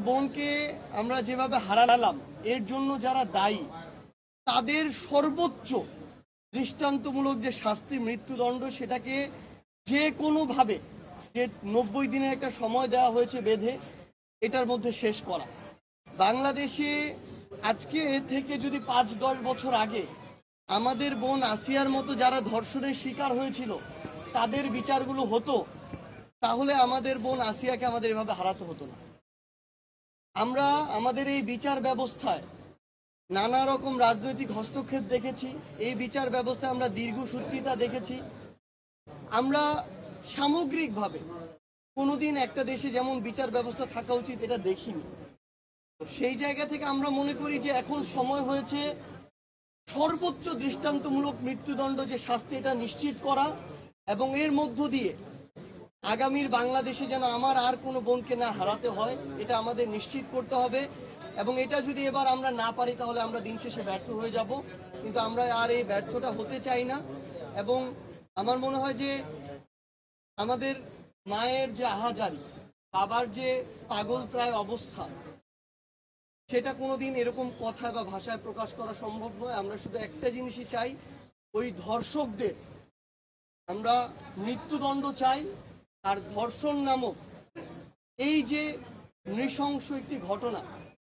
বোনকে আমরা যেভাবে হারালাম এর জন্য যারা দায়ী তাদের সর্বোচ্চ দৃষ্টান্তমূলক যে শাস্তি মৃত্যুদণ্ড সেটাকে যে কোনোভাবে যে 90 দিনের একটা সময় দেওয়া হয়েছে বেঁধে এটার মধ্যে শেষ করা। বাংলাদেশে আজকে থেকে যদি 5-10 বছর আগে আমাদের বোন আসিয়ার মতো যারা ধর্ষণের শিকার হয়েছিল তাদের বিচারগুলো হতো তাহলে আমাদের বোন আসিয়াকে আমাদের এভাবে হারাতে হতো না। আমরা আমাদের এই বিচার ব্যবস্থায় নানা রকম রাজনৈতিক হস্তক্ষেপ দেখেছি, এই বিচার ব্যবস্থায় আমরা দীর্ঘসূত্রিতা দেখেছি। আমরা সামগ্রিকভাবে কোনোদিন একটা দেশে যেমন বিচার ব্যবস্থা থাকা উচিত এটা দেখিনি। তো সেই জায়গা থেকে আমরা মনে করি যে এখন সময় হয়েছে সর্বোচ্চ দৃষ্টান্তমূলক মৃত্যুদণ্ড যে শাস্তি এটা নিশ্চিত করা এবং এর মধ্য দিয়ে আগামীর বাংলাদেশে যেন আমার আর কোনো বোনকে না হারাতে হয় এটা আমাদের নিশ্চিত করতে হবে। এবং এটা যদি এবার আমরা না পারি তাহলে আমরা দিন শেষে ব্যর্থ হয়ে যাব, কিন্তু আমরা আর এই ব্যর্থটা হতে চাই না। এবং আমার মনে হয় যে আমাদের মায়ের যে আহাজারি, বাবার যে পাগল প্রায় অবস্থা, সেটা কোনোদিন এরকম কথা বা ভাষায় প্রকাশ করা সম্ভব নয়। আমরা শুধু একটা জিনিসই চাই, ওই ধর্ষকদের আমরা মৃত্যুদণ্ড চাই। আর ধর্ষণ নামক এই যে নৃশংস একটি ঘটনা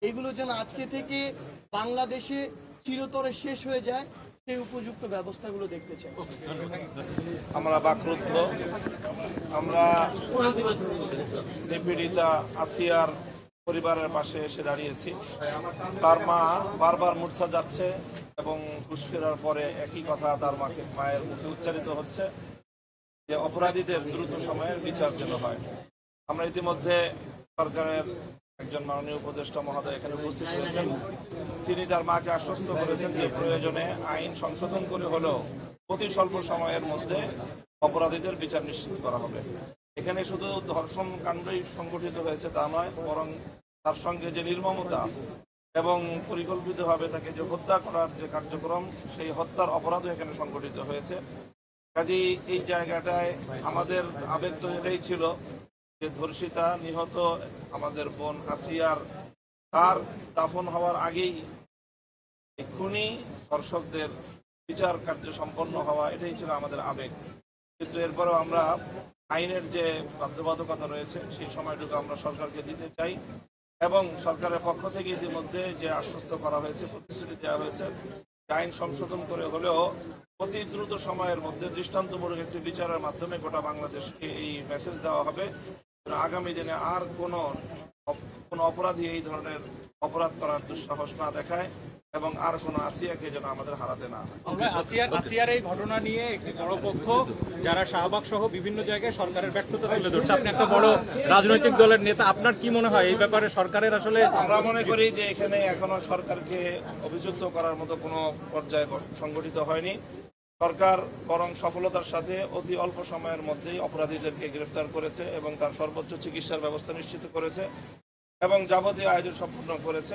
এগুলো যেন আজকে থেকে বাংলাদেশে চিরতরে শেষ হয়ে যায় সেই উপযুক্ত ব্যবস্থাগুলো দেখতে চাই। আমরা বাকরুদ্ধ, আমরা নিপীড়িতা আসিয়ার পরিবারের পাশে এসে দাঁড়িয়েছি। তার মা বারবার মূর্ছা যাচ্ছে এবং হুঁশ ফেরার পরে একই কথা তার মায়ের মুখে উচ্চারিত হচ্ছে যে অপরাধীদের দ্রুত সময়ের বিচার যেন হয়। আমরা ইতিমধ্যে সরকারের একজন মাননীয় উপদেষ্টা মহোদয় এখানে উপস্থিত হয়েছেন। তিনি তার মাকে আশ্বস্ত করেছেন যে প্রয়োজনে আইন সংশোধন করে হলেও অতি স্বল্প সময়ের মধ্যে অপরাধীদের বিচার নিশ্চিত করা হবে। এখানে শুধু ধর্ষণ কাণ্ডই সংগঠিত হয়েছে তা নয়, বরং তার সঙ্গে যে নির্মমতা এবং পরিকল্পিতভাবে তাকে যে হত্যা করার যে কার্যক্রম, সেই হত্যার অপরাধও এখানে সংগঠিত হয়েছে। কাজেই এই জায়গাটায় আমাদের আবেগ তো এটাই ছিল যে ধর্ষিতা নিহত আমাদের বোন আসিয়ার তার দাফন হওয়ার আগেই খুনি ধর্ষকদের বিচার কার্য সম্পন্ন হওয়া, এটাই ছিল আমাদের আবেগ। কিন্তু এরপরেও আমরা আইনের যে বাধ্যবাধকতা রয়েছে সেই সময়টুকু আমরা সরকারকে দিতে চাই এবং সরকারের পক্ষ থেকে ইতিমধ্যে যে আশ্বস্ত করা হয়েছে, প্রতিশ্রুতি দেওয়া হয়েছে, আইন সংশোধন করে হলেও অতি দ্রুত সময়ের মধ্যে দৃষ্টান্তমূলক একটি বিচারের মাধ্যমে গোটা বাংলাদেশকে এই মেসেজ দেওয়া হবে আগামী দিনে আর কোনো অপরাধী এই ধরনের অপরাধ করার দুঃসাহস না দেখায় এবং আর কোনো আসিয়াকে যেন আমাদের হারাতে না। আসিয়ার এই ঘটনা নিয়ে একটি বড় পক্ষ যারা শাহবাগ সহ বিভিন্ন জায়গায় সরকারের ব্যর্থতা তুলে ধরছে। আপনি একটা বড় রাজনৈতিক দলের নেতা, আপনার কি মনে হয় এই ব্যাপারে সরকারের আসলে? আমরা মনে করি যে এখানে এখনো সরকারকে অভিযুক্ত করার মতো কোনো পর্যায়ে সংগঠিত হয়নি। সরকার বরং সফলতার সাথে অতি অল্প সময়ের মধ্যেই অপরাধীদেরকে গ্রেফতার করেছে এবং তার সর্বোচ্চ চিকিৎসার ব্যবস্থা নিশ্চিত করেছে এবং যাবতীয় আয়োজন সম্পূর্ণ করেছে।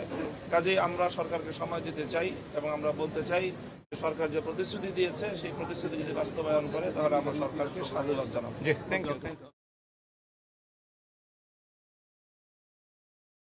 কাজেই আমরা সরকারকে সময় দিতে চাই এবং আমরা বলতে চাই যে সরকার যে প্রতিশ্রুতি দিয়েছে সেই প্রতিশ্রুতি যদি বাস্তবায়ন করে তাহলে আমরা সরকারকে সাধুবাদ জানাবো।